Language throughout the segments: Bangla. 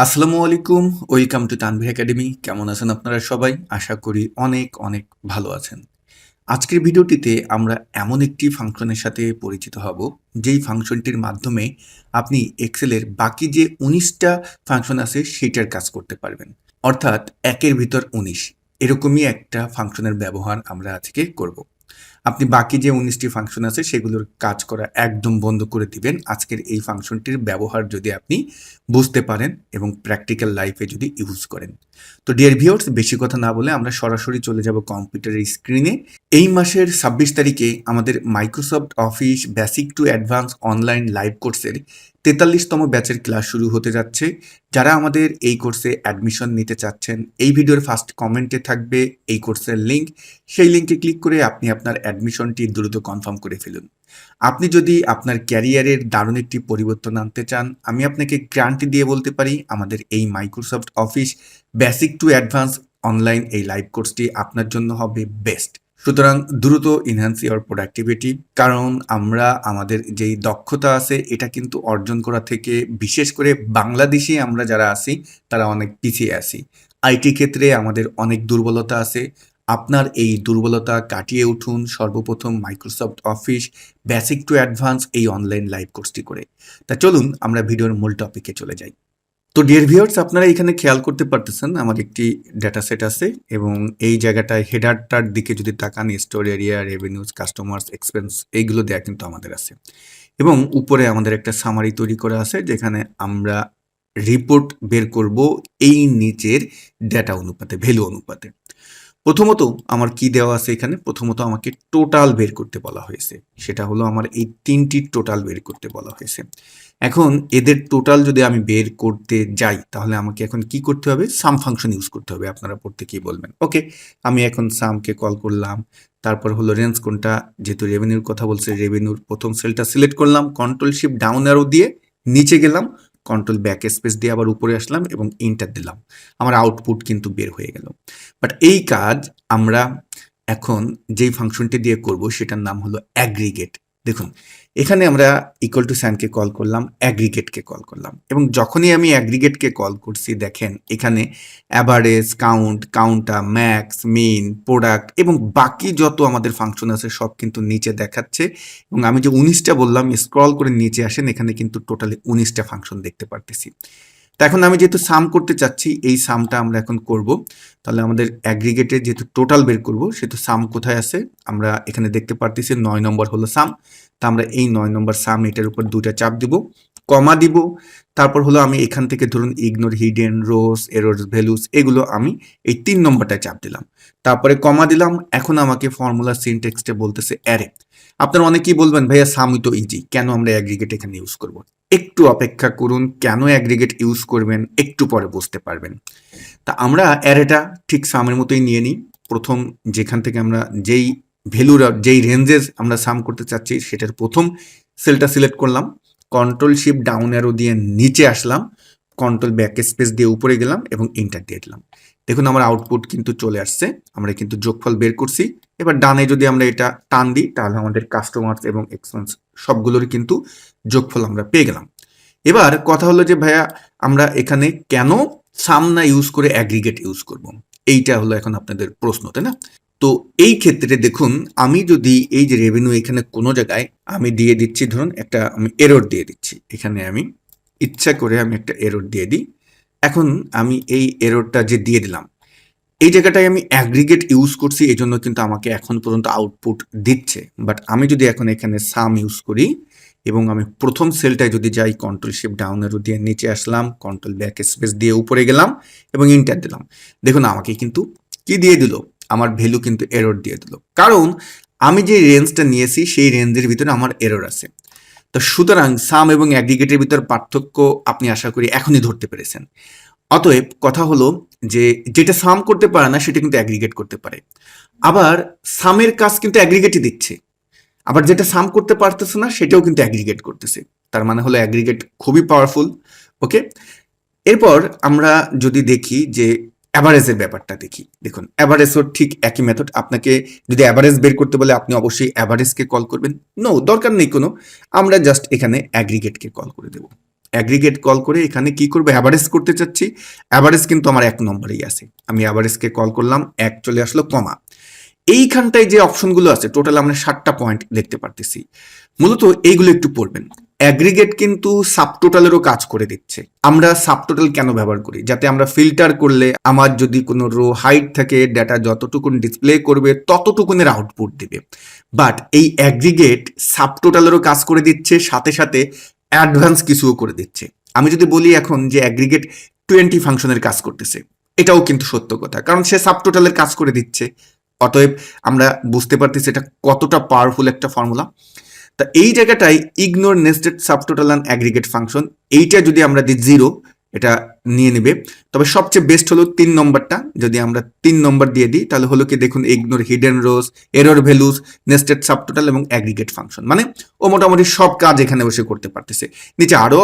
আসসালামু আলাইকুম। Welcome to Tanvir academy. কেমন আছেন আপনারা সবাই? আশা করি অনেক অনেক ভালো আছেন। আজকের ভিডিওটিতে আমরা এমন একটি ফাংশনের সাথে পরিচিত হব, যেই ফাংশনটির মাধ্যমে আপনি এক্সেলের বাকি যে ১৯টা ফাংশন আছে সেটার কাজ করতে পারবেন। অর্থাৎ ১ এর ভিতর ১৯ এরকমই একটা ফাংশনের ব্যবহার আমরা আজকে করব। আপনি বাকি যে ১৯টি ফাংশন আছে সেগুলোর কাজ করা একদম বন্ধ করে দিবেন আজকের এই ফাংশনটির ব্যবহার যদি আপনি বুঝতে পারেন এবং প্র্যাকটিক্যাল লাইফে যদি ইউজ করেন। তো ডিয়ার ভিউয়ার্স, বেশি কথা না বলে আমরা সরাসরি চলে যাব কম্পিউটারের স্ক্রিনে। এই মাসের ২৬ তারিখে আমাদের Microsoft Office basic to advance online live কোর্সের ৪৩তম ব্যাচের ক্লাস শুরু হতে যাচ্ছে। যারা আমাদের এই কোর্সে অ্যাডমিশন নিতে চাচ্ছেন, এই ভিডিওর ফার্স্ট কমেন্টে থাকবে এই কোর্সের লিঙ্ক। সেই লিঙ্কে ক্লিক করে আপনি আপনার অ্যাডমিশনটি দ্রুত কনফার্ম করে ফেলুন। আপনি যদি আপনার ক্যারিয়ারের দারুণ একটি পরিবর্তন আনতে চান, আমি আপনাকে গ্যারান্টি দিয়ে বলতে পারি আমাদের এই Microsoft Office basic to advance online এই লাইভ কোর্সটি আপনার জন্য হবে বেস্ট। সুতরাং দ্রুত ইনহ্যান্স ইওর প্রোডাক্টিভিটি, কারণ আমরা আমাদের যেই দক্ষতা আছে এটা কিন্তু অর্জন করা থেকে, বিশেষ করে বাংলাদেশি আমরা যারা আছি তারা অনেক পিছিয়ে আছি। আইটি ক্ষেত্রে আমাদের অনেক দুর্বলতা আছে। আপনার এই দুর্বলতা কাটিয়ে উঠুন সর্বপ্রথম Microsoft Office basic to advance এই অনলাইন লাইভ কোর্সটি করে। তা চলুন আমরা ভিডিওর মূল টপিকে চলে যাই। তো ডিয়ার ভিউয়ার্স, আপনারা এখানে খেয়াল করতে পারতেছেন আমার একটি ডেটা সেট আছে এবং এই জায়গাটায় হেডারটার দিকে যদি তাকান, store area, revenues, customers, expense এইগুলো দেয়া কিন্তু আমাদের আছে এবং উপরে আমাদের একটা সামারি তৈরি করা আছে যেখানে আমরা রিপোর্ট বের করব এই নিচের ডেটা অনুপাতে, ভ্যালু অনুপাতে। প্রথমত আমার কি দেওয়া আছে এখানে? প্রথমত আমাকে টোটাল বের করতে বলা হয়েছে। সেটা হলো আমার এই ৩টি টোটাল বের করতে বলা হয়েছে। এখন এদের টোটাল যদি আমি বের করতে যাই তাহলে আমাকে এখন কি করতে হবে? সাম ফাংশন ইউজ করতে হবে। আপনারা প্রত্যেকেই বলবেন। ওকে, আমি এখন সামকে কল করলাম। তারপর হলো রেঞ্জ কোনটা, যেহেতু রেভিনিউর কথা বলছে রেভিনিউর প্রথম সেলটা সিলেক্ট করলাম, কন্ট্রোল শিফট ডাউন অ্যারো দিয়ে নিচে গেলাম, কন্ট্রোল ব্যাক স্পেস দিয়ে আবার উপরে আসলাম এবং এন্টার দিলাম। আমার আউটপুট কিন্তু বের হয়ে গেল। বাট এই কাজ আমরা এখন যেই ফাংশনটি দিয়ে করব সেটার নাম হলো অ্যাগ্রিগেট। দেখুন, এখানে আমরা ইকুয়াল টু সাইনকে কল করলাম, অ্যাগ্রিগেটকে কল করলাম এবং যখনই আমি অ্যাগ্রিগেটকে কল করছি দেখেন এখানে অ্যাভারেজ, কাউন্ট, কাউন্টার, ম্যাক্স, মিন, প্রোডাক্ট এবং বাকি যত আমাদের ফাংশন আছে সব কিন্তু নিচে দেখাচ্ছে এবং আমি যে ১৯টা বললাম স্ক্রল করে নিচে আসেন, এখানে কিন্তু টোটালি ১৯টা ফাংশন দেখতে পারতেছি। তো এখন আমি যেহেতু সাম করতে চাচ্ছি, এই সামটা আমরা এখন করব। তাহলে আমাদের অ্যাগ্রিগেটে যেহেতু টোটাল বের করব সেহেতু সাম কোথায় আছে আমরা এখানে দেখতে পারতেছি ৯ নম্বর হলো সাম। তা আমরা এই ৯ নম্বর সাম এটার উপর ২টা চাপ দিব, কমা দিব। তারপর হলো আমি এখান থেকে ধরুন ignore hidden, rose, errors, values এগুলো আমি এই ৩ নম্বরটায় চাপ দিলাম। তারপরে কমা দিলাম। এখন আমাকে ফর্মুলা সিনট্যাক্সটা বলতেছে অ্যারে। আপনারা অনেকেই বলবেন ভাইয়া সামই তো ইজি, কেন আমরা অ্যাগ্রিগেট এখানে ইউজ করব? একটু অপেক্ষা করুন, কেন অ্যাগ্রিগেট ইউজ করবেন একটু পরে বুঝতে পারবেন। তা আমরা অ্যারেটা ঠিক সামের মতোই নিয়ে নিই। প্রথম যেখান থেকে আমরা যেই ভ্যালুর যেই রেঞ্জেস আমরা সাম করতে চাচ্ছি সেটার প্রথম সেলটা সিলেক্ট করলাম, কন্ট্রোল শিফট ডাউন অ্যারো দিয়ে নিচে আসলাম, কন্ট্রোল ব্যাক স্পেস দিয়ে উপরে গেলাম এবং এন্টার দিয়ে দিলাম। দেখুন আমার আউটপুট কিন্তু চলে আসছে, আমরা কিন্তু যোগফল বের করছি। এবার ডানে যদি আমরা এটা টান দিই তাহলে আমাদের কাস্টমার্স এবং এক্সপেন্স সবগুলোরই কিন্তু যোগফল আমরা পেয়ে গেলাম। এবার কথা হলো যে ভাইয়া আমরা এখানে কেন সাম না ইউজ করে অ্যাগ্রিগেট ইউজ করব? এইটা হলো এখন আপনাদের প্রশ্ন, তাই না? তো এই ক্ষেত্রে দেখুন, আমি যদি এই যে রেভিনিউ এখানে কোনো জায়গায় আমি দিয়ে দিচ্ছি, ধরুন একটা আমি এরর দিয়ে দিচ্ছি, এখানে আমি ইচ্ছা করে আমি একটা এরর দিয়ে দিই। এখন আমি এই এররটা যে দিয়ে দিলাম এই জায়গাটায় আমি অ্যাগ্রিগেট ইউজ করছি, এই জন্য কিন্তু আমাকে এখন পর্যন্ত আউটপুট দিচ্ছে। বাট আমি যদি এখন এখানে সাম ইউজ করি এবং আমি প্রথম সেলটায় যদি যাই, কন্ট্রোল শিফট ডাউন অ্যারো দিয়ে নিচে আসলাম, কন্ট্রোল ব্যাক স্পেস দিয়ে উপরে গেলাম এবং এন্টার দিলাম, দেখুন আমাকে কিন্তু কি দিয়ে দিল? আমার ভ্যালু কিন্তু এরর দিয়ে দিল, কারণ আমি যে রেঞ্জটা নিয়েছি সেই রেঞ্জের ভিতরে আমার এরর আছে। তো সুতরাং সাম এবং অ্যাগ্রিগেটের ভিতর পার্থক্য আপনি আশা করি এখনই ধরতে পেরেছেন। অতএব কথা হলো যে যেটা সাম করতে পারে না সেটা কিন্তু অ্যাগ্রিগেট করতে পারে। আবার সামের কাজ কিন্তু অ্যাগ্রিগেটই দিচ্ছে, আবার যেটা সাম করতে পারতেছে না সেটাও কিন্তু অ্যাগ্রিগেট করতেছে। তার মানে হলো অ্যাগ্রিগেট খুবই পাওয়ারফুল। ওকে, এরপর আমরা যদি দেখি যে অ্যাভারেজের ব্যাপারটা দেখি, দেখুন অ্যাভারেজও ঠিক একই মেথড। আপনাকে যদি অ্যাভারেজ বের করতে বলে আপনি অবশ্যই অ্যাভারেজকে কল করবেন? নো, দরকার নেই কোনো, আমরা জাস্ট এখানে অ্যাগ্রিগেটকে কল করে দেব। অ্যাগ্রিগেট কল করে এখানে কি করবো, অ্যাভারেজ করতে চাচ্ছি। অ্যাভারেজ কিন্তু আমার 1 নম্বরেই আছে, আমি অ্যাভারেজকে কল করলাম, 1 চলে আসলো, কমা। এইখানটায় যে অপশনগুলো আছে টোটাল আমরা 7টা পয়েন্ট দেখতে পারতেছি। মূলত এইগুলো একটু পড়বেন। অ্যাগ্রিগেট কিন্তু সাবটোটালেরও কাজ করে দিচ্ছে। আমরা সাবটোটাল কেন ব্যবহার করি? যাতে আমরা ফিল্টার করলে আমার যদি কোনো রো হাইট থাকে, ডেটা যতটুকুন ডিসপ্লে করবে ততটুকুনের আউটপুট দিবে। বাট এই অ্যাগ্রিগেট সাবটোটালেরও কাজ করে দিচ্ছে, সাথে সাথে অ্যাডভান্স কিছুও করে দিচ্ছে। আমি যদি বলি এখন যে অ্যাগ্রিগেট 20 ফাংশনের কাজ করতেছে, এটাও কিন্তু সত্য কথা, কারণ সে সাবটোটালের কাজ করে দিচ্ছে। অতএব আমরা বুঝতে পারতেছি এটা কতটা পাওয়ারফুল একটা ফর্মুলা। তা এই জায়গাটায় ignore nested subtotal and aggregate function, এইটা যদি আমরা দিই 0, এটা নিয়ে নেবে। তবে সবচেয়ে বেস্ট হলো 3 নম্বরটা, যদি আমরা 3 নম্বর দিয়ে দিই তাহলে হলো কি, দেখুন ইগনোর হিডেন রোজ, এরর ভ্যালুস, নেস্টেড সাবটোটাল এবং অ্যাগ্রিগেট ফাংশন, মানে ও মোটামুটি সব কাজ এখানে বসে করতে পারতেছে। নিচে আরও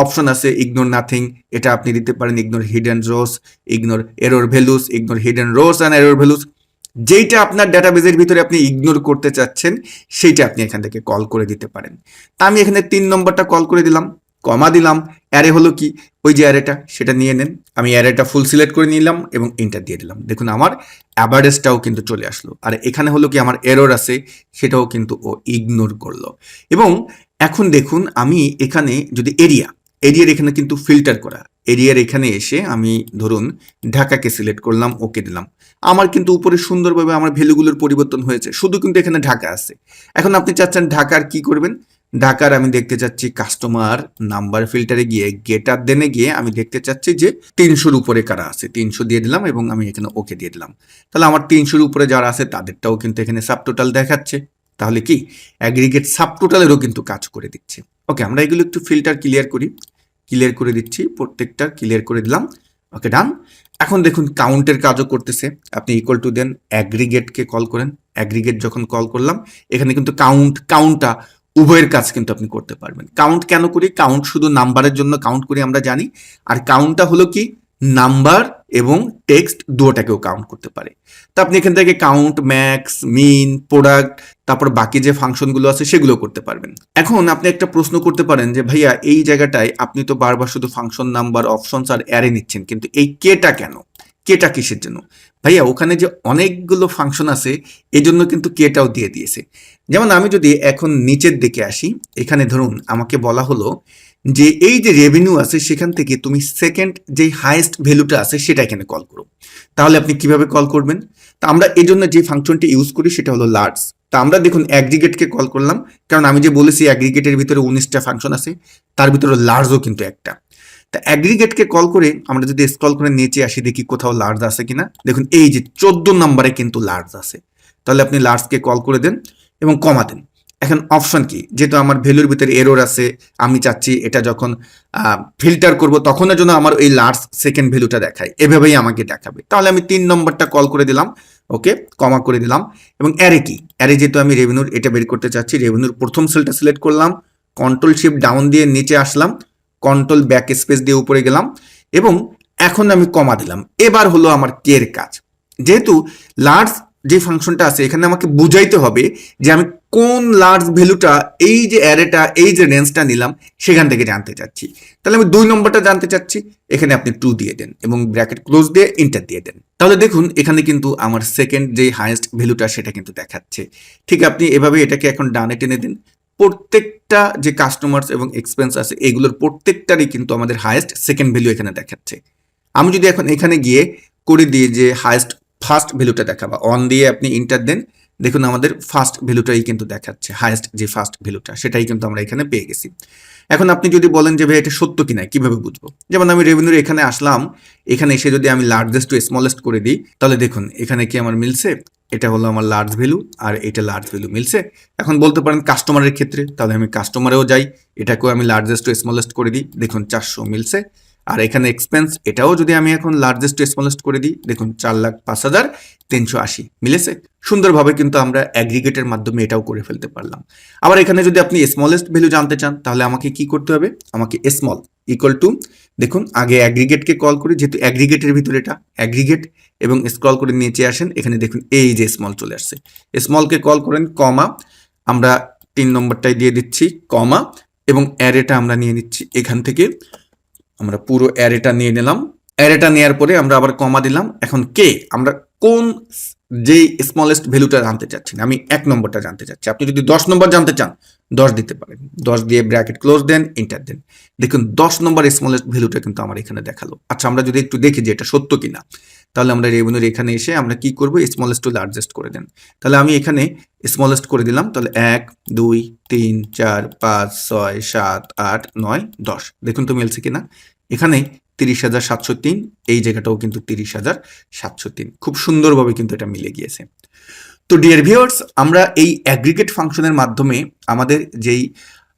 অপশন আছে, ইগনোর নাথিং, এটা আপনি দিতে পারেন ignore hidden rose, ignore error values, ignore hidden rose and error values. যেইটা আপনার ডাটাবেজের ভিতরে আপনি ইগনোর করতে চাচ্ছেন সেইটা আপনি এখান থেকে কল করে দিতে পারেন। তা আমি এখানে 3 নম্বরটা কল করে দিলাম, কমা দিলাম। অ্যারে হলো কি, ওই যে অ্যারেটা সেটা নিয়ে নেন। আমি অ্যারেটা ফুল সিলেক্ট করে নিলাম এবং এন্টার দিয়ে দিলাম। দেখুন আমার অ্যাভারেজটাও কিন্তু চলে আসলো। আর এখানে হলো কি, আমার এরর আছে সেটাও কিন্তু ও ইগনোর করলো। এবং এখন দেখুন আমি এখানে যদি এরিয়ার এখানে কিন্তু ফিল্টার করা, এরিয়ার এখানে এসে আমি ধরুন ঢাকাকে সিলেক্ট করলাম, ওকে দিলাম। আমার কিন্তু উপরে সুন্দরভাবে আমার ভ্যালুগুলোর পরিবর্তন হয়েছে, শুধু কিন্তু এখানে ঢাকা আছে। এখন আপনি চাচ্ছেন ঢাকার কি করবেন, ঢাকার আমি দেখতে চাচ্ছি কাস্টমার নাম্বার ফিল্টারে গিয়ে গেটার দেনে গিয়ে আমি দেখতে চাচ্ছি যে 300-র উপরে কারা আছে, 300 দিয়ে দিলাম এবং আমি এখানে ওকে দিয়ে দিলাম। তাহলে আমার 300-র উপরে যারা আছে তাদেরটাও কিন্তু এখানে সাবটোটাল দেখাচ্ছে। তাহলে কি অ্যাগ্রিগেট সাবটোটালেরও কিন্তু কাজ করে দিচ্ছে। ওকে, আমরা এগুলো একটু ফিল্টার ক্লিয়ার করে দিচ্ছি, প্রত্যেকটা ক্লিয়ার করে দিলাম। ওকে, ডান। এখন দেখুন কাউন্টের কাজও করতেছে। আপনি ইকুয়াল টু দেন, অ্যাগ্রিগেটকে কল করেন, অ্যাগ্রিগেট যখন কল করলাম এখানে কিন্তু কাউন্টটা উভয়ের কাজ কিন্তু আপনি করতে পারবেন। কাউন্ট কেন করি? কাউন্ট শুধু নাম্বারের জন্য কাউন্ট করি আমরা জানি, আর কাউন্টটা হলো কি, নাম্বার এবং টেক্সট দুটোটাকেও কাউন্ট করতে পারে। তো আপনি এখান থেকে কাউন্ট, ম্যাক্স, মিন, প্রোডাক্ট, তারপর বাকি যে ফাংশনগুলো আছে সেগুলো করতে পারবেন। এখন আপনি একটা প্রশ্ন করতে পারেন যে ভাইয়া এই জায়গাটায় আপনি তো বারবার শুধু ফাংশন নাম্বার, অপশনস আর অ্যারে নিচ্ছেন, কিন্তু এই কেটা কেন? কেটা কিসের জন্য? ভাইয়া ওখানে যে অনেকগুলো ফাংশন আছে এই জন্য কিন্তু কেটাও দিয়ে দিয়েছে। যেমন আমি যদি এখন নিচের দিকে আসি, এখানে ধরুন আমাকে বলা হলো যে এই যে রেভিনিউ আছে সেখান থেকে তুমি সেকেন্ড যে হাইয়েস্ট ভ্যালুটা আছে সেটা এখানে কল করো। তাহলে আপনি কিভাবে কল করবেন? তা আমরা এই জন্য যে ফাংশনটি ইউজ করি সেটা হলো লার্জ। তা আমরা দেখুন অ্যাগ্রিগেটকে কল করলাম, কারণ আমি যে বলেছি অ্যাগ্রিগেটের ভিতরে 19টা ফাংশন আছে, তার ভিতরে লার্জও কিন্তু একটা। তা অ্যাগ্রিগেটকে কল করে আমরা যদি স্ক্রল করে নিচে আসি, দেখি কোথাও লার্জ আছে কিনা। দেখুন এই যে 14 নম্বরে কিন্তু লার্জ আছে। তাহলে আপনি লার্জকে কল করে দেন এবং কমা দেন। এখন অপশন কি, যেহেতু আমার ভ্যালুর ভিতরে এরর আছে, আমি চাচ্ছি এটা যখন ফিল্টার করব তখনের জন্য আমার এই লার্জ সেকেন্ড ভ্যালুটা দেখায়, এভাবেই আমাকে দেখাবে। তাহলে আমি 3 নম্বরটা কল করে দিলাম, ওকে, কমা করে দিলাম। এবং অ্যারে কি, অ্যারে যেহেতু আমি রেভিনিউর এটা বের করতে চাচ্ছি, রেভিনিউর প্রথম সেলটা সিলেক্ট করলাম, কন্ট্রোল শিফট ডাউন দিয়ে নিচে আসলাম, কন্ট্রোল ব্যাক স্পেস দিয়ে উপরে গেলাম এবং এখন আমি কমা দিলাম। এবার হলো আমার কের কাজ। যেহেতু লার্জ যে ফাংশনটা আছে এখানে আমাকে বুঝাইতে হবে যে আমি কোন লার্জ ভ্যালুটা, এই যে অ্যারেটা, এই যে রেঞ্জটা নিলাম সেখান থেকে জানতে চাচ্ছি। তাহলে আমি 2 নম্বরটা জানতে চাচ্ছি, এখানে আপনি 2 দিয়ে দেন এবং ব্র্যাকেট ক্লোজ দিয়ে এন্টার দিয়ে দেন। তাহলে দেখুন এখানে কিন্তু আমার সেকেন্ড যে হাইয়েস্ট ভ্যালুটা সেটা কিন্তু দেখাচ্ছে। ঠিক আপনি এভাবে এটাকে এখন ডানে টেনে দিন। প্রত্যেকটা যে কাস্টমার্স এবং এক্সপেন্স আছে এগুলোর প্রত্যেকটারই কিন্তু আমাদের হাইয়েস্ট সেকেন্ড ভ্যালু এখানে দেখাচ্ছে। আমি যদি এখন এখানে গিয়ে করে দিই যে হাইয়েস্ট ফার্স্ট ভ্যালুটা দেখাবা, অন দিয়ে আপনি ইন্টার দেন, দেখুন আমাদের ফার্স্ট ভ্যালুটাই কিন্তু দেখাচ্ছে, হাইয়েস্ট যে ফার্স্ট ভ্যালুটা সেটাই কিন্তু আমরা এখানে পেয়ে গেছি। এখন আপনি যদি বলেন যে ভাই এটা সত্য কিনা কিভাবে বুঝবো, যেমন আমি রেভিনিউর এখানে আসলাম, এখানে এসে যদি আমি লার্জেস্ট টু স্মলেস্ট করে দিই তাহলে দেখুন এখানে কি আমার মিলছে, এটা হলো আমার লার্জ ভ্যালু আর এটা লার্জ ভ্যালু মিলছে। এখন বলতে পারেন কাস্টমারের ক্ষেত্রে, তাহলে আমি কাস্টমারেও যাই, এটাকেও আমি লার্জেস্ট টু স্মলেস্ট করে দিই, দেখুন 400 মিলছে। আর এখানে এক্সপেন্স, এটাও যদি আমি এখন লার্জেস্ট টু স্মলেস্ট করে দিই, দেখুন 4,05,380 মিলেছে। সুন্দরভাবে কিন্তু আমরা অ্যাগ্রিগেটের মাধ্যমে এটাও করে ফেলতে পারলাম। আবার এখানে যদি আপনি স্মলেস্ট ভ্যালু জানতে চান তাহলে আমাকে কি করতে হবে, আমাকে স্মল ইকুয়াল টু, দেখুন আগে অ্যাগ্রিগেটকে কল করি, যেহেতু অ্যাগ্রিগেটের ভিতরে এটা অ্যাগ্রিগেট, এবং স্ক্রল করে নিচে আসেন, এখানে দেখুন এই যে স্মল চলে আসছে, স্মলকে কল করেন, কমা, আমরা 3 নম্বরটাই দিয়ে দিচ্ছি, কমা, এবং অ্যারেটা আমরা নিয়ে নিচ্ছি এখান থেকে। আমরা পুরো অ্যারেটা নিয়ে নিলাম। অ্যারেটা নেওয়ার পরে আমরা আবার কমা দিলাম। এখন কে আমরা কোন যেই স্মলেস্ট ভ্যালুটা জানতে চাচ্ছি না, আমি 1 নম্বরটা জানতে চাচ্ছি। আপনি যদি 10 নম্বর জানতে চান 10 দিতে পারেন, 10 দিয়ে ব্র্যাকেট ক্লোজ দেন, এন্টার দেন। দেখুন 10 নম্বর স্মলেস্ট ভ্যালুটা কিন্তু আমার এখানে দেখালো। আচ্ছা, আমরা যদি একটু দেখি যে এটা সত্য কিনা, তাহলে আমরা রেভিনিউর এখানে এসে আমরা কি করব, স্মলেস্ট টু লার্জেস্ট করে দেন। তাহলে আমি এখানে স্মলেস্ট করে দিলাম। তাহলে 1 2 3 4 5 6 7 8 9 10। দেখুন তো মিলছে কিনা। এখানে 30,703, এই জায়গাটাও কিন্তু 30,703। খুব সুন্দরভাবে কিন্তু এটা মিলে গিয়েছে। তো ডিয়ার ভিউয়ার্স, আমরা এই অ্যাগ্রিগেট ফাংশনের মাধ্যমে আমাদের যেই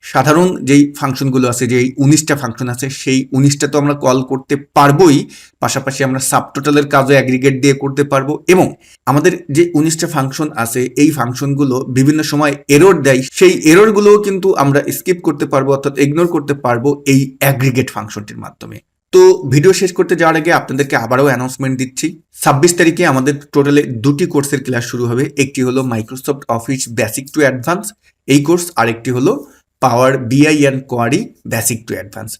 সাধারণ যেই ফাংশনগুলো আছে, যেই 19টা ফাংশন আছে, সেই 19টা তো আমরা কল করতে পারবোই, পাশাপাশি আমরা সাবটোটালের কাজও অ্যাগ্রিগেট দিয়ে করতে পারবো। এবং আমাদের যে 19টা ফাংশন আছে, এই ফাংশনগুলো বিভিন্ন সময় এরর দেয়, সেই এররগুলোও কিন্তু আমরা স্কিপ করতে পারবো, অর্থাৎ ইগনোর করতে পারবো এই অ্যাগ্রিগেট ফাংশনটির মাধ্যমে। তো ভিডিও শেষ করতে যাওয়ার আগে আপনাদেরকে আবারও অ্যানাউন্সমেন্ট দিচ্ছি। 26 তারিখে আমাদের টোটালে 2টি কোর্সের ক্লাস শুরু হবে। একটি হলো Microsoft Office basic to advance এই কোর্স, আর একটি হলো power BI and query basic to advance.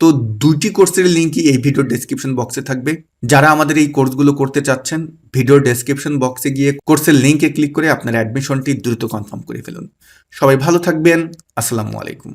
তো 2টি কোর্সের লিঙ্কই এই ভিডিওর ডেসক্রিপশন বক্সে থাকবে। যারা আমাদের এই কোর্সগুলো করতে চাচ্ছেন, ভিডিওর ডেসক্রিপশন বক্সে গিয়ে কোর্সের লিঙ্কে ক্লিক করে আপনার অ্যাডমিশনটি দ্রুত কনফার্ম করে ফেলুন। সবাই ভালো থাকবেন। আসসালামু আলাইকুম।